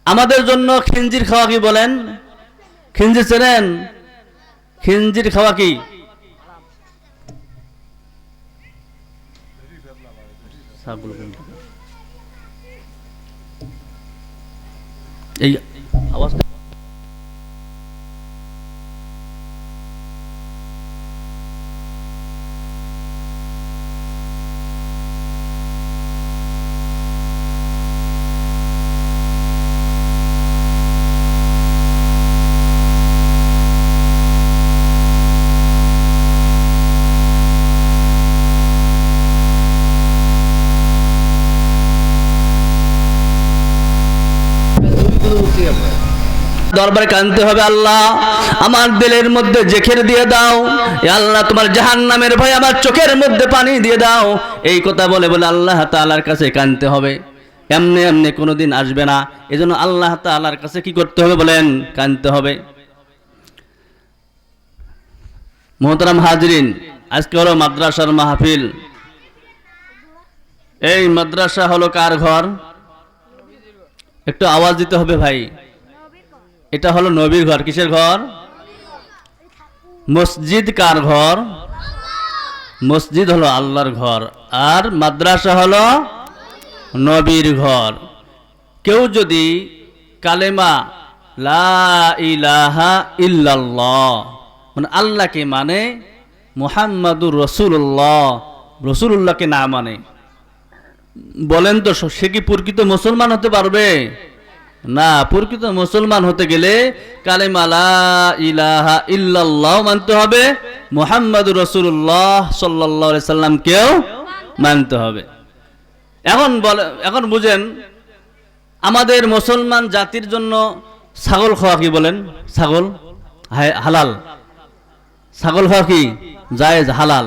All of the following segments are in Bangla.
আমাদের জন্য খিঞ্জির খাওয়া কি বলেন? খিঞ্জির চেনেন? খিঞ্জির খাওয়া কি? এই আওয়াজ দরবারে কাঁদতে হবে, আল্লাহ আমার দিলের মধ্যে জেখের দিয়ে দাও, এ আল্লাহ তোমার জাহান্নামের ভয় আমার চোখের মধ্যে পানি দিয়ে দাও। এই কথা বলে বলে আল্লাহ তাআলার কাছে কাঁদতে হবে। এমনি এমনি কোনোদিন আসবে না। এজন্য আল্লাহ তাআলার কাছে কি করতে হবে বলেন? কাঁদতে হবে। মোহতারাম হাজরিন, আজকে হলো মাদ্রাসার মাহফিল। এই মাদ্রাসা হলো কার ঘর? একটু আওয়াজ দিতে হবে ভাই। এটা হলো নবীর ঘর। কিসের ঘর? মসজিদ কার ঘর? মসজিদ হলো আল্লাহর ঘর, আর মাদ্রাসা হলো নবীর ঘর। কেউ যদি কালেমা লা ইলাহা ইল্লাল্লাহ মানে আল্লাহকে মানে, মুহাম্মাদুর রাসূলুল্লাহ রাসূলুল্লাহকে না মানে, বলেন তো সে কি প্রকৃত মুসলমান হতে পারবে? না। প্রকৃত মুসলমান হতে গেলে কালেমা লা ইলাহা ইল্লাল্লাহ মানতে হবে, মুহাম্মাদুর রাসূলুল্লাহ সাল্লাল্লাহু আলাইহি সাল্লামকেও মানতে হবে। এখন বুঝেন, আমাদের মুসলমান জাতির জন্য ছাগল খাওয়া কি বলেন? ছাগল হালাল। ছাগল খাওয়া কি জায়েজ, হালাল।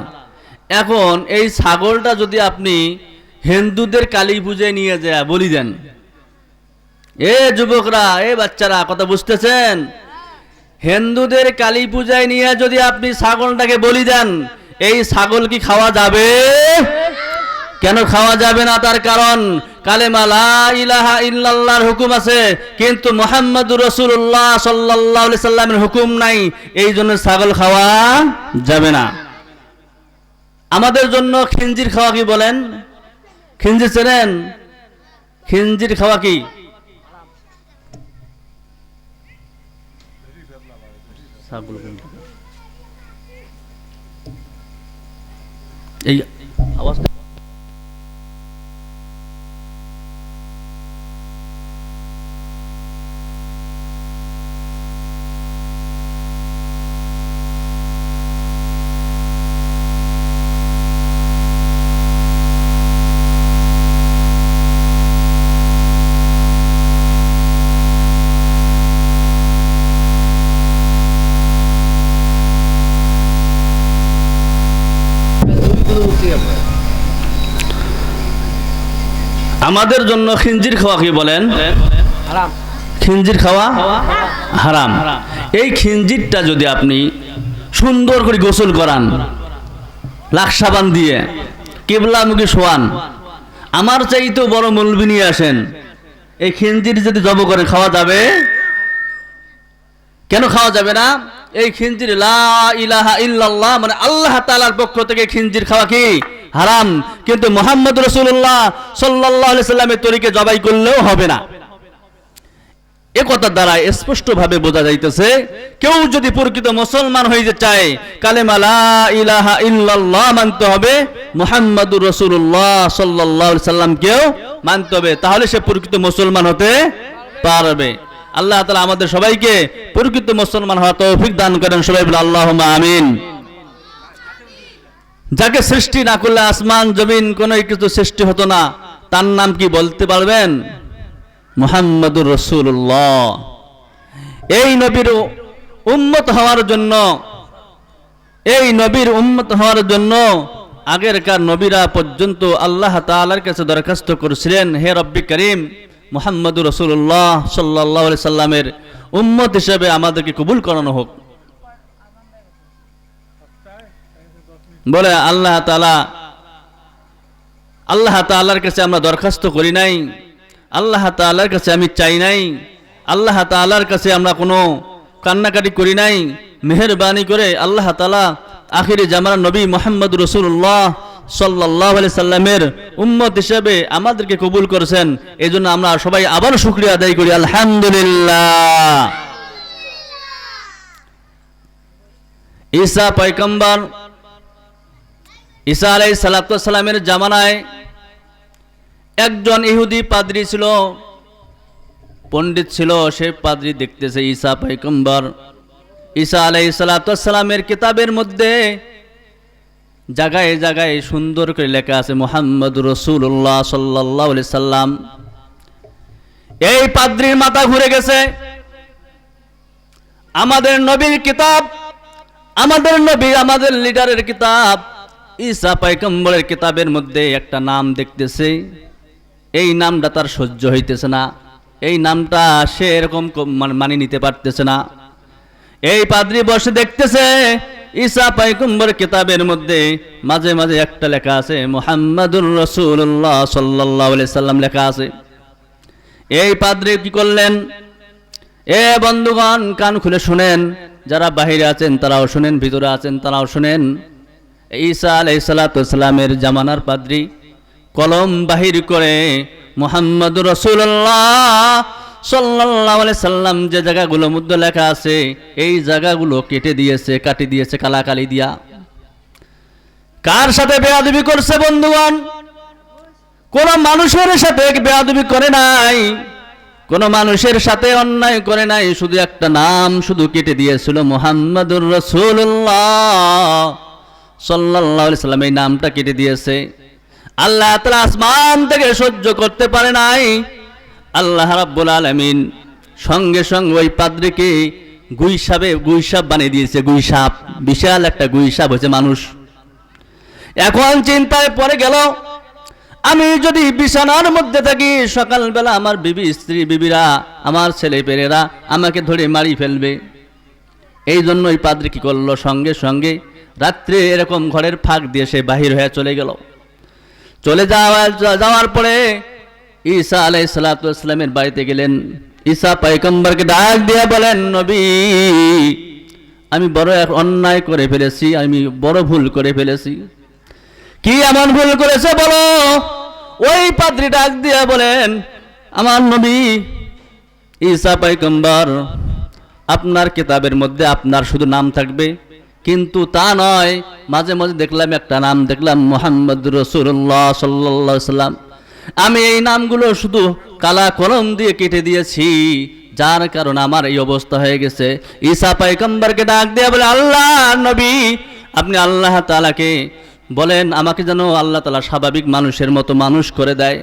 এখন এই ছাগলটা যদি আপনি হিন্দুদের কালী পূজায় নিয়ে যায় বলি দেন, এ যুবকরা, এ বাচ্চারা, কথা বুঝতেছেন? হিন্দুদের কালী পূজায় নিয়ে যদি আপনি ছাগলটাকে বলি দেন, এই ছাগল কি খাওয়া যাবে? কেন খাওয়া যাবে না? তার কারণ কালেমা লা ইলাহা ইল্লাল্লাহর হুকুম আছে, কিন্তু মুহাম্মাদুর রাসূলুল্লাহ সাল্লাল্লাহু আলাইহি সাল্লামের হুকুম নাই। এই জন্য ছাগল খাওয়া যাবে না। আমাদের জন্য খিঞ্জির খাওয়া কি বলেন? খিঞ্জির চেনেন? খিঞ্জির খাওয়া কি? এই আওয়াজ আমাদের জন্য খিঞ্জির খাওয়া কি বলেন? হারাম। খিঞ্জির খাওয়া হারাম। এই খিঞ্জিরটা যদি আপনি সুন্দর করে গোসল করান, লাখ সাবান দিয়ে কিবলামুখী শোয়ান, আমার চাইতেও বড় মৌলবি নিয়ে আসেন, এই খিঞ্জির যদি জব করে খাওয়া যাবে? কেন খাওয়া যাবে না? এই খিঞ্জির লা ইলাহা ইল্লাল্লাহ মানে আল্লাহ তাআলার পক্ষ থেকে খিঞ্জির খাওয়া কি হারাম, কিন্তু মুহাম্মদ রাসূলুল্লাহ সাল্লাল্লাহু আলাইহি সাল্লামের তরিকে জবাই করলেও হবে না। এ কথার দ্বারা স্পষ্ট ভাবে বোঝা যাইতেছে, কেউ যদি প্রকৃত মুসলমান হইতে চায়, কালেমা লা ইলাহা ইল্লাল্লাহ মানতে হবে, মুহাম্মাদুর রাসূলুল্লাহ সাল্লাল্লাহু আলাইহি সাল্লামকেও মানতে হবে, তাহলে সে প্রকৃত মুসলমান হতে পারবে। আল্লাহ তাআলা আমাদের সবাইকে প্রকৃত মুসলমান হওয়ার তৌফিক দান করেন। সবাই বলে আল্লাহুম্মা আমিন। যাকে সৃষ্টি না করলে আসমান জমিন কোনো কিছু সৃষ্টি হতো না, তার নাম কি বলতে পারবেন? মুহাম্মাদুর রাসূলুল্লাহ। এই নবীর উম্মত হওয়ার জন্য, এই নবীর উম্মত হওয়ার জন্য আগেরকার নবীরা পর্যন্ত আল্লাহ তাআলার কাছে দরখাস্ত করেছিলেন, হে রব্বি করিম, মুহাম্মাদুর রাসূলুল্লাহ সাল্লাল্লাহু আলাইহি সাল্লামের উম্মত হিসেবে আমাদেরকে কবুল করানো হোক। বলে আল্লাহ তাআলার কাছে আমরা দরখাস্ত করি নাই, আল্লাহ তাআলার কাছে আমি চাই নাই, আল্লাহ তাআলার কাছে আমরা কোনো কান্নাকাটি করি নাই। মেহেরবানি করে আল্লাহ তাআলা আখিরি জামানার নবী মুহাম্মদ রাসূলুল্লাহ সাল্লাল্লাহু আলাইহি সাল্লামের উম্মত হিসেবে আমাদেরকে কবুল করেছেন। এজন্য আমরা সবাই আবার শুকরিয়া আদায় করি আলহামদুলিল্লাহ। ঈসা পয়গম্বর, ঈসা আলাইহিস সালাতু ওয়াস সালামের জামানায় একজন ইহুদি পাদ্রী ছিল, পণ্ডিত ছিল। সে পাদ্রী দেখতেছে ঈসা পয়গম্বর, ঈসা আলাইহিস সালাতু ওয়াস সালামের কিতাবের মধ্যে জায়গায় জায়গায় সুন্দর করে লেখা আছে মুহাম্মদুর রাসূলুল্লাহ সাল্লাল্লাহু আলাইহি সাল্লাম। এই পাদ্রীর মাথা ঘুরে গেছে। আমাদের নবীর কিতাব, আমাদের নবী, আমাদের লিডারের কিতাব, ঈসা পয়গম্বরের কিতাবের মধ্যে একটা নাম দেখতেছে, এই নামটা তার সহ্য হইতেছে না, এই নামটা সে এরকম মানিয়ে নিতে পারতেছে না। এই পাদ্রী বসে দেখতেছে ঈসা পয়গম্বর কিতাবের মধ্যে মাঝে মাঝে একটা লেখা আছে মুহাম্মাদুর রাসূলুল্লাহ সাল্লাল্লাহু আলাইহি সাল্লাম লেখা আছে। এই পাদ্রী কি করলেন? এ বন্ধুগণ, কান খুলে শুনেন, যারা বাহিরে আছেন তারাও শুনেন, ভিতরে আছেন তারাও শুনেন। ঈসা আলাইহিস সালাতু ওয়াস সালামের জামানার পাদ্রী কলম বাহির করে মুহাম্মাদুর রাসূলুল্লাহ সাল্লাল্লাহু আলাইহি সাল্লাম যে জায়গাগুলোর মধ্যে লেখা আছে এই জায়গাগুলো কেটে দিয়েছে, কাটি দিয়েছে কালাকালি দিয়া। কার সাথে বেয়াদবি করছে বন্ধুগণ? কোন মানুষের সাথে বেয়াদবি করে নাই, কোন মানুষের সাথে অন্যায় করে নাই, শুধু একটা নাম শুধু কেটে দিয়েছিল মুহাম্মাদুর রাসূলুল্লাহ সাল্লাল্লাহু আলাইহি সাল্লাম, এই নামটা কেটে দিয়েছে। আল্লাহ তাআলা আসমান থেকে সহ্য করতে পারে নাই। আল্লাহ রাব্বুল আলামিন সঙ্গে সঙ্গে ওই পাদ্রীকে গুইসাপ বানিয়ে দিয়েছে। গুইসাপ, বিশাল একটা গুইসাপ হয়েছে মানুষ। এখন চিন্তায় পড়ে গেল, আমি যদি বিছানার মধ্যে থাকি, সকালবেলা আমার বিবি, স্ত্রী, বিবিরা, আমার ছেলে পেলেরা আমাকে ধরে মারি ফেলবে। এই জন্য ওই পাদ্রী কি করলো, সঙ্গে সঙ্গে রাত্রে এরকম ঘরের ফাঁক দিয়ে সে বাহির হয়ে চলে গেল। চলে যাওয়ার পরে ঈসা আলাইহিস সালাতু ওয়াস সালামের বাড়িতে গেলেন। ঈসা পয়গম্বরকে ডাক দিয়ে বলেন, নবী, আমি বড় এক অন্যায় করে ফেলেছি, আমি বড় ভুল করে ফেলেছি। কি এমন ভুল করেছে বলো? ওই পাদ্রী ডাক দিয়ে বলেন, আমার নবী ঈসা পয়গম্বর, আপনার কিতাবের মধ্যে আপনার শুধু নাম থাকবে, কিন্তু তা নয়, মাঝে মাঝে দেখলাম একটা নাম দেখলাম মুহাম্মদুর রাসূলুল্লাহ সাল্লাল্লাহু আলাইহি সাল্লাম। আমি এই নামগুলো শুধু কালা কলম দিয়ে কেটে দিয়েছি, যার কারণে আমার এই অবস্থা হয়ে গেছে। ঈসা পয়গম্বরকে ডাক দিয়ে বলে, আল্লাহ নবী, আপনি আল্লাহ তাআলাকে বলেন আমাকে যেন আল্লাহ তাআলা স্বাভাবিক মানুষের মতো মানুষ করে দেয়।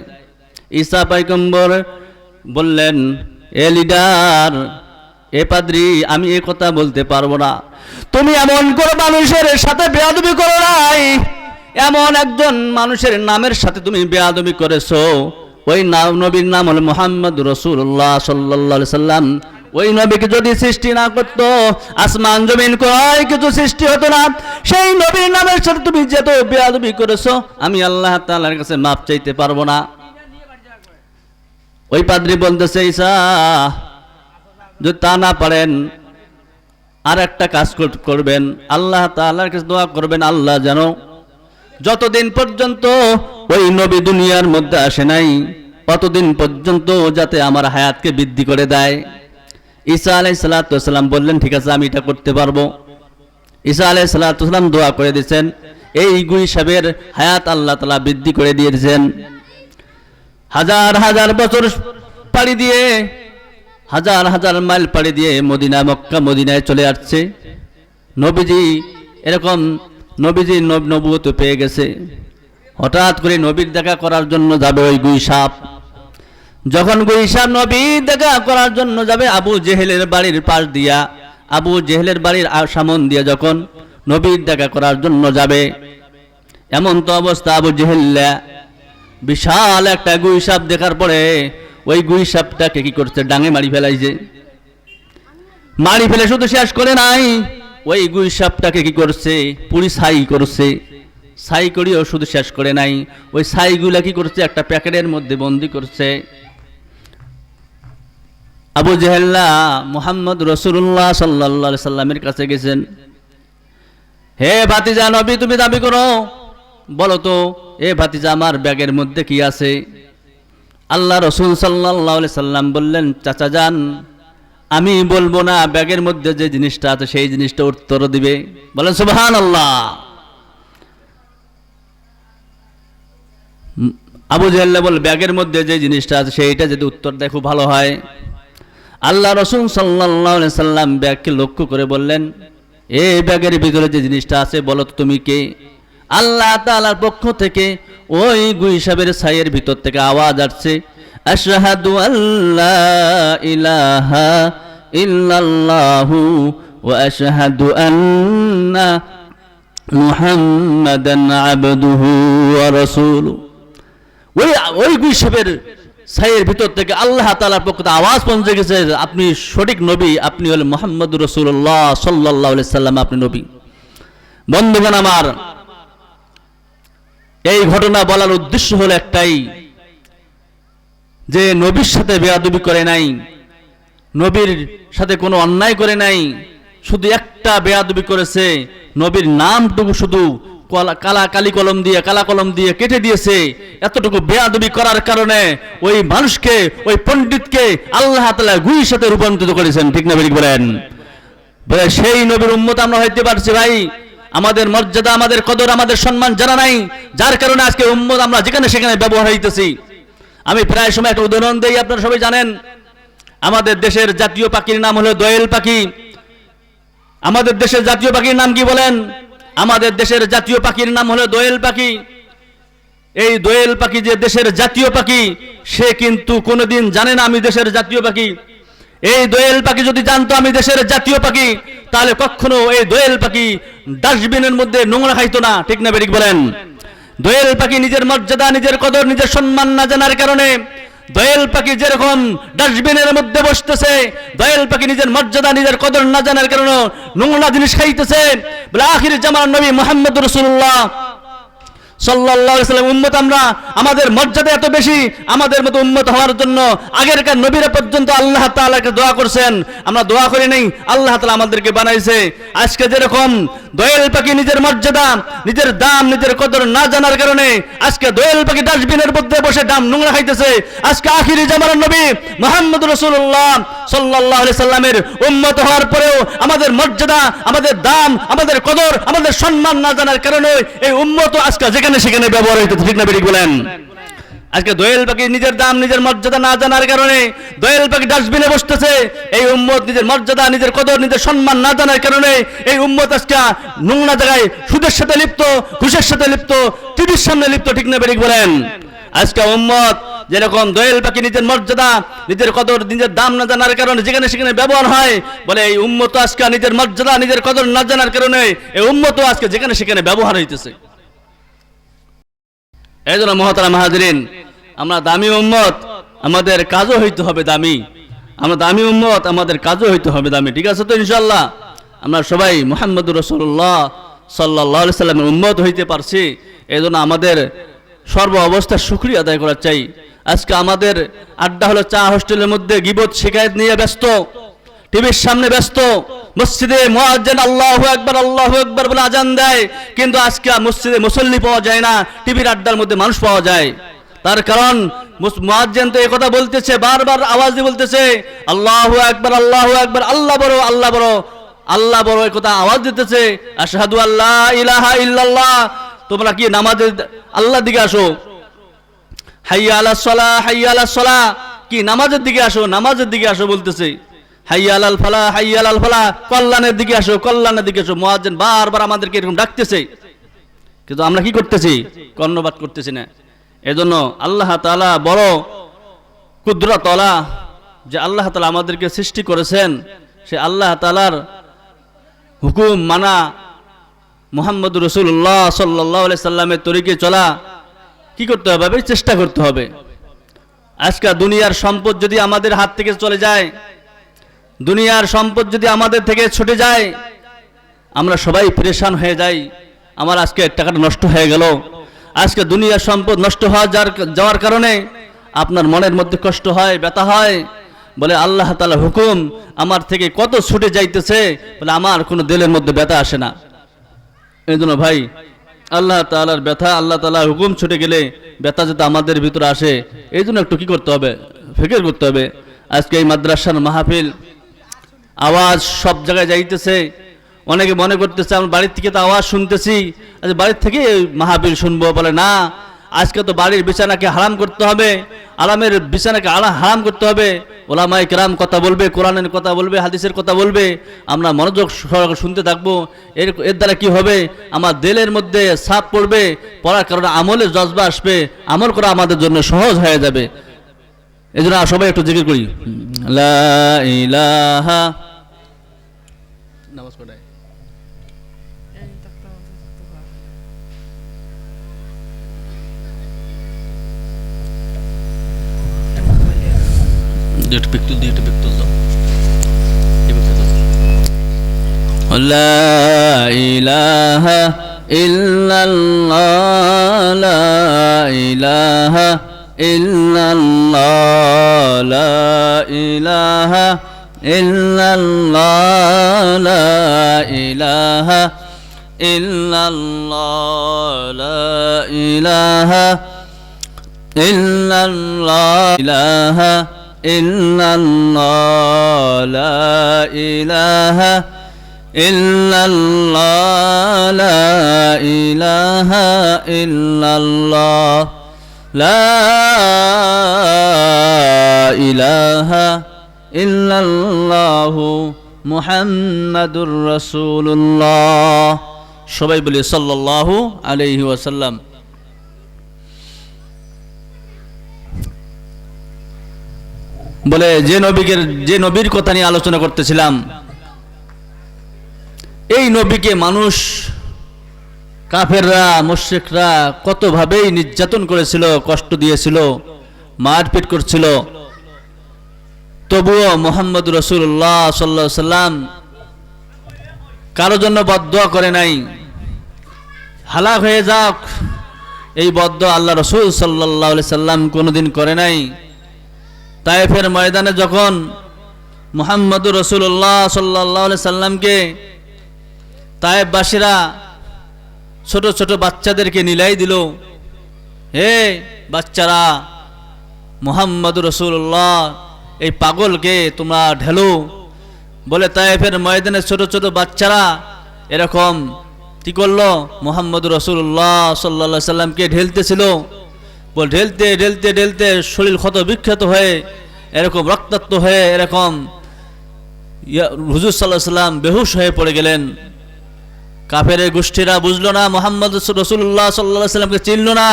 ঈসা পয়গম্বর বললেন, এ লিডার, এ পাদ্রী, আমি এ কথা বলতে পারবো না। তুমি এমন কোন মানুষের সাথে বেয়াদবি করো নাই, এমন একজন মানুষের নামের সাথে তুমি বেয়াদবি করেছো। ওই নবীর নাম হলো মুহাম্মদুর রাসূলুল্লাহ সাল্লাল্লাহু আলাইহি সাল্লাম। ওই নবীকে যদি সৃষ্টি না করতো, আসমান জমিন কয় কিছু সৃষ্টি হতো না। সেই নবীর নামের সাথে তুমি যেত বেয়াদবি করেছো, আমি আল্লাহ তাআলার কাছে মাপ চাইতে পারবো না। ওই পাদ্রী বলতেছে, ঈসা, যদি তা না পারেন আর একটা কাজ করবেন, আল্লাহ তাআলার কাছে দোয়া করবেন, আল্লাহ যেন যতদিন পর্যন্ত ওই নবী দুনিয়ার মধ্যে আসে নাই ততদিন পর্যন্ত যাতে আমার হায়াতকে বৃদ্ধি করে দেয়। ঈসা আলাইহিস সালাতু ওয়াস সালাম বললেন, ঠিক আছে, আমি এটা করতে পারবো। ঈসা আলাইহিস সালাতু ওয়াস সালাম দোয়া করে দিয়েছেন, এই গুইসাবের হায়াত আল্লাহ তাআলা বৃদ্ধি করে দিয়েছেন। হাজার হাজার বছর পাড়ি দিয়ে, হাজার হাজার মাইল পাড়ি দিয়ে মদিনা, মক্কা মদিনায় চলে আসছে। নবীজি এরকম নবীজি নবুয়ত পেয়ে গেছে। হঠাৎ করে নবীর দেখা করার জন্য যাবে ওই গুইসাপ। যখন গুইসাপ নবী দেখা করার জন্য যাবে, আবু জেহেলের বাড়ির পাশ দিয়া, আবু জেহেলের বাড়ির সামন দিয়ে যখন নবীর দেখা করার জন্য যাবে, এমন তো অবস্থা, আবু জেহেল বিশাল একটা গুইসাপ দেখার পরে ওই গুইসাপটাকে কি করছে, ডাঙে মারি ফেলাইছে। মারি ফেলে শুধু শেষ করে নাই, ওই গুইসাপটাকে কি করছে, পুরি ছাই করছে। ছাই করিও শুধু শেষ করে নাই, ওই ছাইগুলা কি করছে, একটা প্যাকেটের মধ্যে বন্দি করছে। আবু জেহেল্লা মুহাম্মদ রাসূলুল্লাহ সাল্লাল্লাহু আলাইহি সাল্লামের কাছে গেছেন। হে ভাতিজা নবী, তুমি দাবি করো, বলো তো এ ভাতিজা আমার ব্যাগের মধ্যে কি আছে? আল্লাহ রাসূল সাল্লাল্লাহু আলাইহি সাল্লাম বললেন, চাচা যান, আমি বলবো না, ব্যাগের মধ্যে যে জিনিসটা আছে সেই জিনিসটা উত্তর দিবে। বলেন সুবহানাল্লাহ। আবু জাহেল বল, ব্যাগের মধ্যে যে জিনিসটা আছে সেইটা যদি উত্তর দেয় খুব ভালো হয়। আল্লাহ রাসূল সাল্লাল্লাহু আলাইহি সাল্লাম ব্যাগকে লক্ষ্য করে বললেন, এই ব্যাগের ভিতরে যে জিনিসটা আছে বলো তো তুমি কে? আল্লাহ তাআলার পক্ষ থেকে ওই গুইসাবের ছাইয়ের ভিতর থেকে আওয়াজ আসছে, আশহাদু আল্লা ইলাহা ইল্লাল্লাহু ওয়া আশহাদু আন্না মুহাম্মাদান আবদুহু ওয়া রাসূলুহু। ওই গুইসাবের ছাইয়ের ভিতর থেকে আল্লাহ তাআলার পক্ষ থেকে আওয়াজ পৌঁছে গেছে, আপনি সঠিক নবী, আপনি হলেন মুহাম্মদুর রাসূলুল্লাহ সাল্লাল্লাহু আলাইহি সাল্লাম, আপনি নবী। বন্ধুগণ আমার, এই ঘটনা বলার উদ্দেশ্য হলো একটাই, যে নবীর সাথে বেয়াদবি করে নাই, নবীর সাথে কোনো অন্যায় করে নাই, শুধু একটা বেয়াদবি করেছে, নবীর নামটুকু শুধু কালা কলম দিয়ে কেটে দিয়েছে। এতটুকু বেয়াদবি করার কারণে ওই মানুষকে, ওই পণ্ডিতকে আল্লাহ তাআলা গুইয়ের সাথে রূপান্তরিত করেছেন। ঠিক না ঠিক বলেন? সেই নবীর উম্মত আমরা হইতে পারছি ভাই, আমাদের মর্যাদা, আমাদের কদর, আমাদের সম্মান জানা নাই, যার কারণে আজকে উম্মত আমরা যেখানে সেখানে ব্যবহার হইতেছি। আমি প্রায় সময় একটা উদাহরণ দেই, আপনারা সবাই জানেন আমাদের দেশের জাতীয় পাখির নাম হলো দোয়েল পাখি। আমাদের দেশের জাতীয় পাখির নাম কি বলেন? আমাদের দেশের জাতীয় পাখির নাম হলো দোয়েল পাখি। এই দোয়েল পাখি যে দেশের জাতীয় পাখি, সে কিন্তু কোনোদিন জানে না আমি দেশের জাতীয় পাখি। এই দোয়েল পাখি যদি জানতো আমি দেশের জাতীয় পাখি, তাহলে কখনো এই দোয়েল পাখি ডাস্টবিনের মধ্যে নোংরা খাইতো না। ঠিক না বেঠিক বলেন? দোয়েল পাখি নিজের মর্যাদা, নিজের কদর, নিজের সম্মান না জানার কারণে, দোয়েল পাখি যেরকম ডাস্টবিনের মধ্যে বসতেছে, দোয়েল পাখি নিজের মর্যাদা, নিজের কদর না জানার কারণে নোংরা জিনিস খাইতেছে। বলে আখির জামানার নবী মুহাম্মদ রাসূলুল্লাহ সাল্লাল্লাহু আলাইহি সাল্লাম উম্মত আমরা, আমাদের মর্যাদা এত বেশি, আমাদের মতো উম্মত হওয়ার জন্য আগেরকার নবীরা পর্যন্ত আল্লাহ তাআলাকে দোয়া করছেন। আমরা দোয়া করি নাই, আল্লাহ তাআলা আমাদেরকে বানাইছে। আজকে যেরকম দোয়েল পাখি নিজের মর্যাদা, নিজের দাম, নিজের কদর না জানার কারণে আজকে দোয়েল পাখি ডাস্টবিনের মধ্যে বসে দাম নোংরা খাইতেছে। আজকে আখিরি জামানার নবী মুহাম্মদ রাসূলুল্লাহ সাল্লাল্লাহু আলাইহি সাল্লামের উম্মত হওয়ার পরেও আমাদের মর্যাদা, আমাদের দাম, আমাদের কদর, আমাদের সম্মান না জানার কারণে এই উম্মত আজকে যেখানে সেখানে ব্যবহার হইতেছে। ঠিক না বেঠিক বলেন? আজকে দোয়েল পাখি নিজের দাম, নিজের মর্যাদা না জানার কারণে দোয়েল পাখি ডাস্টবিনে বসতেছে। এই উম্মত নিজের মর্যাদা, নিজের কদর, নিজের সম্মান না জানার কারণে এই উম্মত আজকে নোংরা জায়গায় সুদের সাথে লিপ্ত, ঘুষের সাথে লিপ্ত, টিভির সামনে লিপ্ত। ঠিক না বেঠিক বলেন? আজকে উম্মত যেরকম দোয়েল পাখি নিজের মর্যাদা, নিজের কদর, নিজের দাম না জানার কারণে যেখানে সেখানে ব্যবহার হয়, বলে এই উম্মত আজকে নিজের মর্যাদা, নিজের কদর না জানার কারণে এই উম্মত আজকে যেখানে সেখানে ব্যবহার হইতেছে। এই জন্য মহতারাম হাজরিন, আমরা দামি উম্মত, আমাদের কাজও হইতে হবে দামি। আমরা দামি উম্মত, আমাদের কাজও হইতে হবে দামি। ঠিক আছে তো ইনশাআল্লাহ? আমরা সবাই মুহাম্মদুর রাসূলুল্লাহ সাল্লাল্লাহু আলাইহি সাল্লামের উম্মত হইতে পারছি, এই জন্য আমাদের সর্ব অবস্থার শুকরিয়া আদায় করা চাই। আজকে আমাদের আড্ডা হলো চা হোস্টেলের মধ্যে গিবত শিকায়েত নিয়ে ব্যস্ত, টিভির সামনে ব্যস্ত, মসজিদে মুয়াজ্জিন আল্লাহু আকবার বলে আজান দেয়, কিন্তু আজকে মসজিদে মুসল্লি পাওয়া যায় না, টিভির আড্ডার মধ্যে মানুষ পাওয়া যায়। তার কারণ মুয়াজ্জিন তো এই কথা বলতেছে, বারবার আওয়াজ দিয়ে বলতেছে আল্লাহু আকবার, আল্লাহ বড়, আল্লাহ বড়, আল্লাহ বড়, এই কথা আওয়াজ দিতেছে। আশহাদু আল্লা ইলাহা ইল্লাল্লাহ, তোমরা কি নামাজে আল্লাহর দিকে আসো? হাইয়া আলাস সালাহ, হাইয়া আলাস সালাহ, কি নামাজের দিকে আসো, নামাজের দিকে আসো বলতেছে। হাইয়া আলাল ফালাহ, হাইয়া আলাল ফালাহ, কল্যাণের দিকে আসো, কল্যাণের দিকে আসো। মুয়াজ্জিন বারবার আমাদেরকে এরকম ডাকতেছে, কিন্তু আমরা কি করতেছি? কর্ণপাত করতেছি না। এজন্য আল্লাহ তাআলা বড় কুদরতওয়ালা, যে আল্লাহ তাআলা আমাদেরকে সৃষ্টি করেছেন, সে আল্লাহ তাআলার হুকুম মানা, মুহাম্মদুর রাসূলুল্লাহ সাল্লাল্লাহু আলাইহি সাল্লামের তরিকে চলা কি করতে হবে? চেষ্টা করতে হবে। আজকে দুনিয়ার সম্পদ যদি আমাদের হাত থেকে চলে যায়, দুনিয়ার সম্পদ যদি আমাদের থেকে ছুটে যায়, আমরা সবাই পরেশান হয়ে যাই। আমার আজকে টাকাটা নষ্ট হয়ে গেল। আজকে দুনিয়ার সম্পদ নষ্ট যাওয়ার কারণে আপনার মনের মধ্যে কষ্ট হয়, ব্যথা হয়। বলে আল্লাহ তাআলার হুকুম আমার থেকে কত ছুটে যাইতেছে, বলে আমার কোনো দিলের মধ্যে ব্যথা আসে না। এই জন্য ভাই, আল্লাহ তাআলার ব্যথা, আল্লাহ তাআলার হুকুম ছুটে গেলে ব্যথা যাতে আমাদের ভিতরে আসে, এই জন্য একটু কি করতে হবে, ফিকির করতে হবে। আজকে এই মাদ্রাসার মাহফিল আওয়াজ সব জায়গায় যাইতেছে, অনেকে মনে করতেছে আমরা বাড়ির থেকে তো আওয়াজ শুনতেছি, আচ্ছা বাড়ির থেকে মাহফিল শুনবো। বলে না, আজকে তো বাড়ির বিছানাকে হারাম করতে হবে, আরামের বিছানাকে হারাম করতে হবে। ওলামায়ে কেরাম কথা বলবে, কোরআনের কথা বলবে, হাদিসের কথা বলবে, আমরা মনোযোগ সহকারে শুনতে থাকবো। এর দ্বারা কি হবে, আমার দিলের মধ্যে ছাপ পড়বে, পড়ার কারণে আমলের জজবা আসবে, আমল করা আমাদের জন্য সহজ হয়ে যাবে। এই জন্য সবাই একটু জিকির করি, লা ইলাহা। নামাজ পড়ায় লা ইলাহা ইল্লাল্লাহ, লা ইলাহা ইল্লাল্লাহ, লা ইলাহা ইল্লাল্লাহ, লা ইলাহা ইল্লাল্লাহ, লা ইলাহা ইল্লাল্লাহ, ইলাহা ইল্লাল্লাহ, লা ইলাহা ইল্লাল্লাহ, লা ইলাহা ইল্লাল্লাহ, লা ইলাহা ইল্লাল্লাহু মুহাম্মাদুর রাসূলুল্লাহ। সবাই বলি সাল্লাল্লাহু আলাইহি ওয়াসাল্লাম। বলে যে নবীর কথা নিয়ে আলোচনা করতেছিলাম, এই নবীকে মানুষ কাফেররা মুশরিকরা কতভাবেই নির্যাতন করেছিল, কষ্ট দিয়েছিল, মারপিট করছিল, তবুও মুহাম্মদ রাসূলুল্লাহ সাল্লাল্লাহু আলাইহি সাল্লাম কারো জন্য বদদুয়া করে নাই। হালাক হয়ে যাক এই বদদুয়া আল্লাহ রাসূল সাল্লাল্লাহু আলাইহি সাল্লাম কোনোদিন করে নাই। তায়েফের ময়দানে যখন মুহাম্মদ রাসূলুল্লাহ সাল্লাল্লাহু আলাইহি সাল্লামকে তায়েফবাসীরা ছোট ছোট বাচ্চাদেরকে নিলাই দিল, হে বাচ্চারা, মুহাম্মদ রাসূলুল্লাহ এই পাগলকে তোমরা ঢেলো। বলে তায়েফের ময়দানে ছোট ছোট বাচ্চারা এরকম কি করলো, মুহাম্মদ রাসূলুল্লাহ সাল্লাল্লাহু আলাইহি সাল্লামকে ঢেলতেছিল। বল ঢেলতে ঢেলতে ঢেলতে শরীর ক্ষত বিক্ষত হয়ে এরকম রক্তাক্ত হয়ে এরকম হুজুর সাল্লাল্লাহু আলাইহি সাল্লাম বেহুশ হয়ে পড়ে গেলেন। কাফের গোষ্ঠীরা বুঝলো না, মুহাম্মদ রাসূলুল্লাহ সাল্লাল্লাহু আলাইহি সাল্লামকে চিনল না।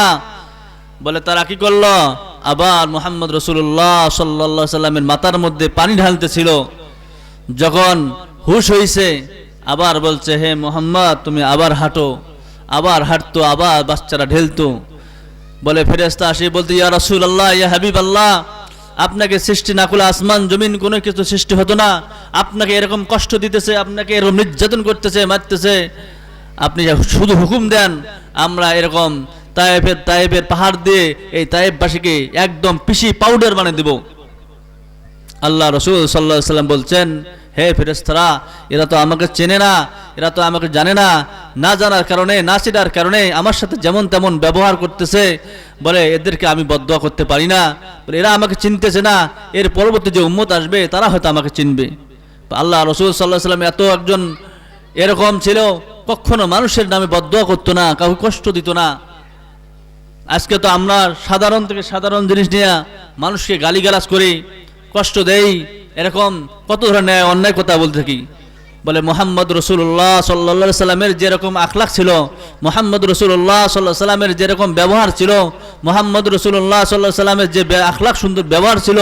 বলে তারা কি করলো, আবার মুহাম্মদ রাসূলুল্লাহ সাল্লাল্লাহু আলাইহি সাল্লামের মাথার মধ্যে পানি ঢালতেছিল। যখন হুশ হইছে আবার বলছে, হে মুহাম্মদ তুমি আবার হাঁটো। আবার হাঁটতো, আবার বাচ্চারা ঢেলতো। বলে ফেরেশতা আসে বলতে, ইয়া রাসূলুল্লাহ, ইয়া হাবিবাল্লাহ, আপনাকে সৃষ্টি না করলে আসমান জমিন কোনো কিছু সৃষ্টি হতো না। আপনাকে এরকম কষ্ট দিতেছে, আপনাকে এরকম নির্যাতন করতেছে, মারতেছে, আপনি শুধু হুকুম দেন, আমরা এরকম তায়েফের পাহাড় দিয়ে এই তায়েফবাসীকে একদম পিষি পাউডার বানিয়ে দেব। আল্লাহ রাসূল সাল্লাল্লাহু আলাইহি সাল্লাম বলছেন, হে ফেরেশতারা, এরা তো আমাকে চেনে না, এরা তো আমাকে জানে না, না জানার কারণে, না চেনার কারণে আমার সাথে যেমন তেমন ব্যবহার করতেছে। বলে এদেরকে আমি বদদুয়া করতে পারি না। বলে এরা আমাকে চিনতেছে না, এর পরবর্তী যে উম্মত আসবে তারা হয়তো আমাকে চিনবে। আল্লাহ রাসূল সাল্লাল্লাহু আলাইহি সাল্লাম এত একজন এরকম ছিল, কখনো মানুষের নামে বদদুয়া করতো না, কাউকে কষ্ট দিত না। আজকে তো আমরা সাধারণ থেকে সাধারণ জিনিস নিয়ে মানুষকে গালিগালাজ করি, কষ্ট দেই, এরকম কত ধরনের অন্যায় কথা বলতে থাকি। বলে মুহাম্মদ রাসূলুল্লাহ সাল্লাল্লাহু আলাইহি সাল্লামের যেরকম আখলাক ছিল, মুহাম্মদ রাসূলুল্লাহ সাল্লাল্লাহু আলাইহি সাল্লামের যেরকম ব্যবহার ছিল, মুহাম্মদ রাসূলুল্লাহ সাল্লাল্লাহু আলাইহি সাল্লামের যে আখলাক সুন্দর ব্যবহার ছিল,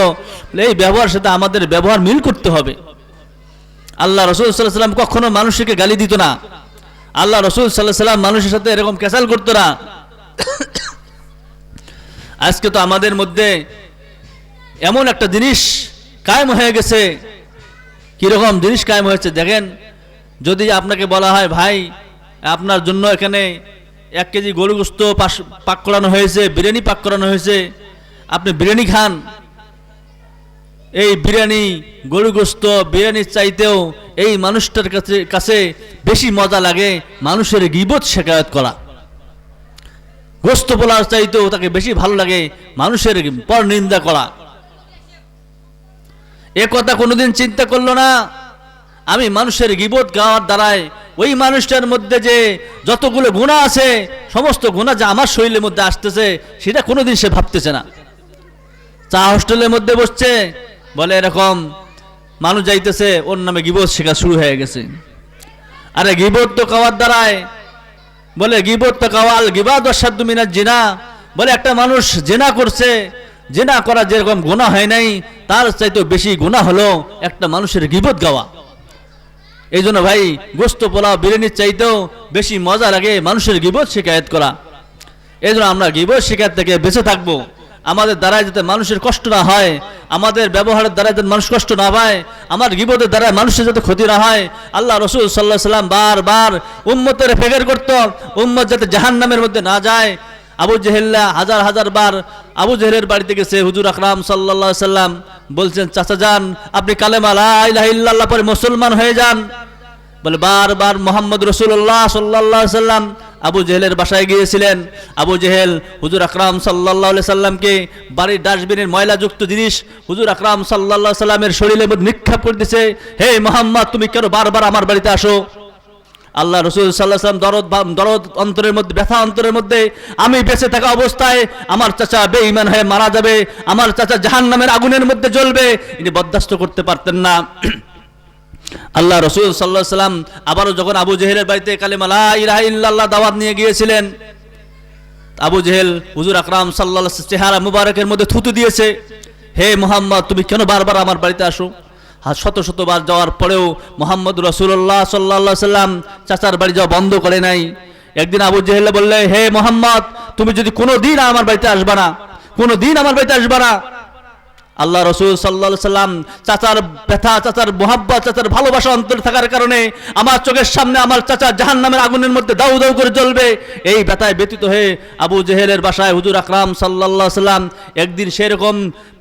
এই ব্যবহারের সাথে আমাদের ব্যবহার মিল করতে হবে। আল্লাহ রাসূল সাল্লাল্লাহু আলাইহি সাল্লাম কখনো মানুষকে গালি দিত না। আল্লাহ রাসূল সাল্লাল্লাহু আলাইহি সাল্লাম মানুষের সাথে এরকম কেসাল করতো না। আজকে তো আমাদের মধ্যে এমন একটা জিনিস কায়েম হয়ে গেছে। কিরকম জিনিস কায়েম হয়েছে দেখেন, যদি আপনাকে বলা হয় ভাই আপনার জন্য এখানে 1 কেজি গরু গোশত পাক করানো হয়েছে, বিরিয়ানি পাক করানো হয়েছে, আপনি বিরিয়ানি খান, এই বিরিয়ানি গরু গোস্ত বিরিয়ানির চাইতেও এই মানুষটার কাছে বেশি মজা লাগে মানুষের গীবত শিকায়ত করা। গোস্ত পোলার চাইতেও তাকে বেশি ভালো লাগে মানুষের পর নিন্দা করা। এ কথা কোনোদিন চিন্তা করলো না আমি মানুষের গীবত গাওয়ার দ্বারায় ওই মানুষটার মধ্যে যে যতগুলো গুনাহ আছে সমস্ত গুনাহ যা আমার শরীরের মধ্যে আসতেছে সেটা কোনোদিন সে ভাবতেছে না। চা হোস্টেলের মধ্যে বসছে, বলে এরকম মানুষ যাইতেছে, ওর নামে গীবত শেখা শুরু হয়ে গেছে। আরে গীবত তো খাওয়ার দ্বারায়, বলে গীবত তো কাওয়াল গিবাদ ওয়াসাদ্দু মিনাজ জিনা, বলে একটা মানুষ জিনা করছে, জিনা করা যেরকম গুনাহ হয় নাই তার চাইতে বেশি গুনাহ হলো একটা মানুষের গীবত গাওয়া। এই জন্য ভাই গোস্ত পোলাও বিরিয়ানির চাইতেও বেশি মজা লাগে মানুষের গীবত শিকায়ত করা। এই জন্য আমরা গীবত শিকায়ত থেকে বেঁচে থাকবো। আমাদের দ্বারায় যাতে মানুষের কষ্ট না হয়, আমাদের ব্যবহারের দ্বারা যাতে মানুষ কষ্ট না পায়, আমার গীবতের দ্বারা মানুষের যাতে ক্ষতি না হয়। আল্লাহ রসুল সাল্লাল্লাহু আলাইহি সাল্লাম বারবার উম্মতের ফিকির করত উম্মত যাতে জাহান্নামের মধ্যে না যায়। আবু জেহেল্লা হাজার হাজার বার আবু জেহেলের বাড়িতে গেছে, হুজুর আকরাম সাল্লাল্লাহু আলাইহি সাল্লাম বলছেন, চাচা যান আপনি কালেমা লা ইলাহা ইল্লাল্লাহ পরে মুসলমান হয়ে যান। বলে বারবার মুহাম্মদ রাসূলুল্লাহ সাল্লাল্লাহু আলাইহি সাল্লাম আবু জেহেলের বাসায় গিয়েছিলেন। আবু জেহেল হুজুর আকরাম সাল্লাল্লাহু আলাইহি সাল্লামকে বাড়ির ডাস্টবিনের ময়লাযুক্ত জিনিস হুজুর আকরাম সাল্লাল্লাহু আলাইহি সাল্লামের শরীরের মধ্যে নিক্ষেপ করে দিয়েছে। হে মুহাম্মদ, তুমি কেন বারবার আমার বাড়িতে আসো? আল্লাহ রসুল সাল্লাল্লাহু আলাইহি সাল্লাম দরদ অন্তরের মধ্যে, ব্যথা অন্তরের মধ্যে, আমি বেঁচে থাকা অবস্থায় আমার চাচা বেঈমান হয়ে মারা যাবে, আমার চাচা জাহান্নামের আগুনের মধ্যে জ্বলবে, ইনি বরদাস্ত করতে পারতেন না। আল্লাহ রসুল সাল্লাল্লাহু আলাইহি সাল্লাম আবারও যখন আবু জেহেলের বাড়িতে কালেমা লা ইলাহা ইল্লাল্লাহ দাওয়াত নিয়ে গিয়েছিলেন, আবু জেহেল হুজুর আকরাম সাল্লাল্লাহু আলাইহি ওয়াসাল্লাম চেহারা মুবারকের মধ্যে থুতু দিয়েছে। হে মুহাম্মদ, তুমি কেন বারবার আমার বাড়িতে আসো? শত শতবার যাওয়ার পরেও মুহাম্মদ রাসূলুল্লাহ সাল্লাল্লাহু আলাইহি সাল্লাম চাচার বাড়ি যাওয়া বন্ধ করে নাই। একদিন আবু জেহেল বললে, হে মুহাম্মদ, তুমি যদি কোনোদিন আমার বাড়িতে আসবা না, কোনোদিন আমার বাড়িতে আসবা না। আল্লাহ রসুল সাল্লাল্লাহু আলাইহি সাল্লাম চাচার ব্যথা, চাচার মুহাব্বত, চাচার ভালোবাসা অন্তরে থাকার কারণে আমার চোখের সামনে আমার চাচা জাহান্নামের আগুনের মধ্যে দাউ দাউ করে জ্বলবে, এই ব্যথায় ব্যতীত হয়ে আবু জেহেলের বাসায় হুজুর আকরাম সাল্লাল্লাহু আলাইহি সাল্লাম একদিন সেরকম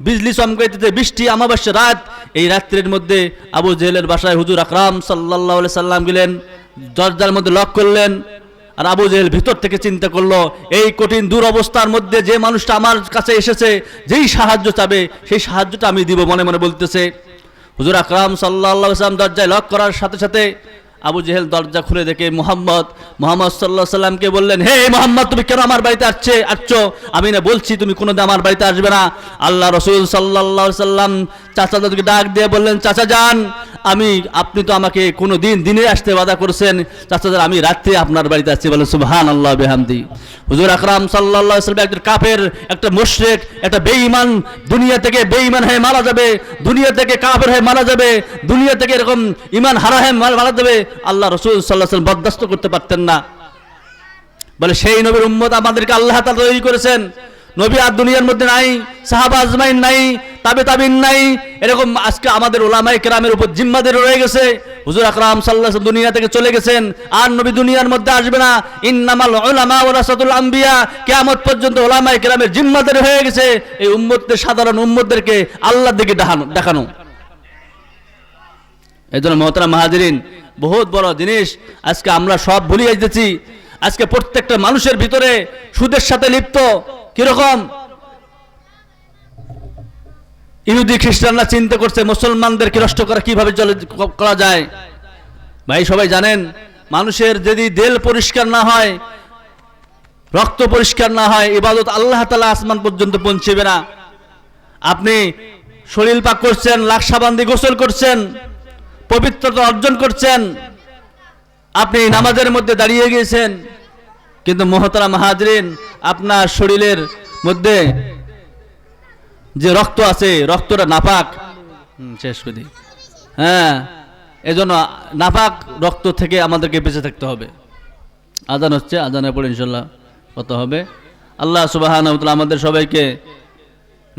বিজলি চমকাইতেছে, বৃষ্টি অমাবস্যা রাত, এই রাত্রির মধ্যে আবু জেহেলের বাসায় হুজুর আকরাম সাল্লাল্লাহু আলাইহি সাল্লাম গেলেন, দরজার মধ্যে লক করলেন। আর আবু জেহেল ভিতর থেকে চিন্তা করলো, এই কঠিন দুরবস্থার মধ্যে যে মানুষটা আমার কাছে এসেছে, যেই সাহায্য চাবে সেই সাহায্যটা আমি দিব, মনে মনে বলতেছে। হুজুর আকরাম সাল্লাল্লাহু আলাইহি ওয়াসাল্লাম দরজায় লক করার সাথে সাথে আবু জেহেল দরজা খুলে দেখে মুহাম্মদ সাল্লাল্লাহু আলাইহি সাল্লামকে বললেন, হে মুহাম্মদ, তুমি কেন আমার বাড়িতে আসছো? আমি না বলছি তুমি কোনোদিন আমার বাড়িতে আসবে না। আল্লাহ রসুল সাল্লাল্লাহু আলাইহি সাল্লাম চাচাদেরকে ডাক দিয়ে বললেন, চাচা যান, আপনি তো আমাকে কোনো দিনে আসতে বাধা করেছেন, চাচাদের আমি রাত্রে আপনার বাড়িতে আসছি। বলেন সুবহানাল্লাহ বিহামদি। হুজুর আকরাম সাল্লাল্লাহু আলাইহি ওয়াসাল্লাম একটা কাফের, একটা মুশরিক, একটা বেঈমান, দুনিয়া থেকে বেঈমান হয়ে মারা যাবে, দুনিয়া থেকে কাফের হয়ে মারা যাবে, দুনিয়া থেকে এরকম ঈমান হারা হয়ে মারা যাবে, আল্লাহ রাসূল সাল্লাল্লাহু আলাইহি ওয়াসাল্লাম বরদাস্ত করতে পারতেন না। বলে সেই নবীর উম্মত আমাদেরকে আল্লাহ তাআলা তৈরি করেছেন, নবী আর দুনিয়ার মধ্যে নাই, সাহাবা আজমাইন নাই, তাবিন নাই, এরকম আজকে আমাদের উলামায়ে কেরামের উপর জিম্মাদারি রয়ে গেছে। হুজুর আকরাম সাল্লাল্লাহু আলাইহি ওয়াসাল্লাম দুনিয়া থেকে চলে গেছেন, আর নবী দুনিয়ার মধ্যে আসবে না। ইন্নামাল উলামা ওয়ারাসাতুল আম্বিয়া, কিয়ামত পর্যন্ত উলামায়ে কেরামের জিম্মাদারি হয়ে গেছে এই উম্মতদের, সাধারণ উম্মতদেরকে আল্লাহর দিকে দেখানো। এইজন্য মুহতারাম মুহাজিরিন, বহুত বড় জিনিস আজকে আমরা সব ভুলিয়ে যাচ্ছি। আজকে প্রত্যেকটা মানুষের ভিতরে সুদের সাথে লিপ্ত। কিরকম? ইহুদি খ্রিস্টানরা চিন্তা করছে মুসলমানদেরকে নষ্ট করা কিভাবে করা যায়। ভাই সবাই জানেন, মানুষের যদি দিল পরিষ্কার না হয়, রক্ত পরিষ্কার না হয়, ইবাদত আল্লাহ তাআলা আসমান পর্যন্ত পৌঁছবে না। আপনি শরীর পাক করছেন, লাখ সাবান দিয়ে গোসল করছেন, পবিত্রতা অর্জন করছেন, আপনি নামাজের মধ্যে দাঁড়িয়ে গিয়েছেন, কিন্তু মুহতারাম মুহাজিরিন, আপনার শরীরের মধ্যে যে রক্ত আছে, রক্তটা নাপাক। শেষ করে হ্যাঁ, এজন্য নাপাক রক্ত থেকে আমাদেরকে বেঁচে থাকতে হবে। আজান হচ্ছে, আজানের পরে ইনশাল্লাহ কত হবে। আল্লাহ সুবহানাহু ওয়া তাআলা আমাদের সবাইকে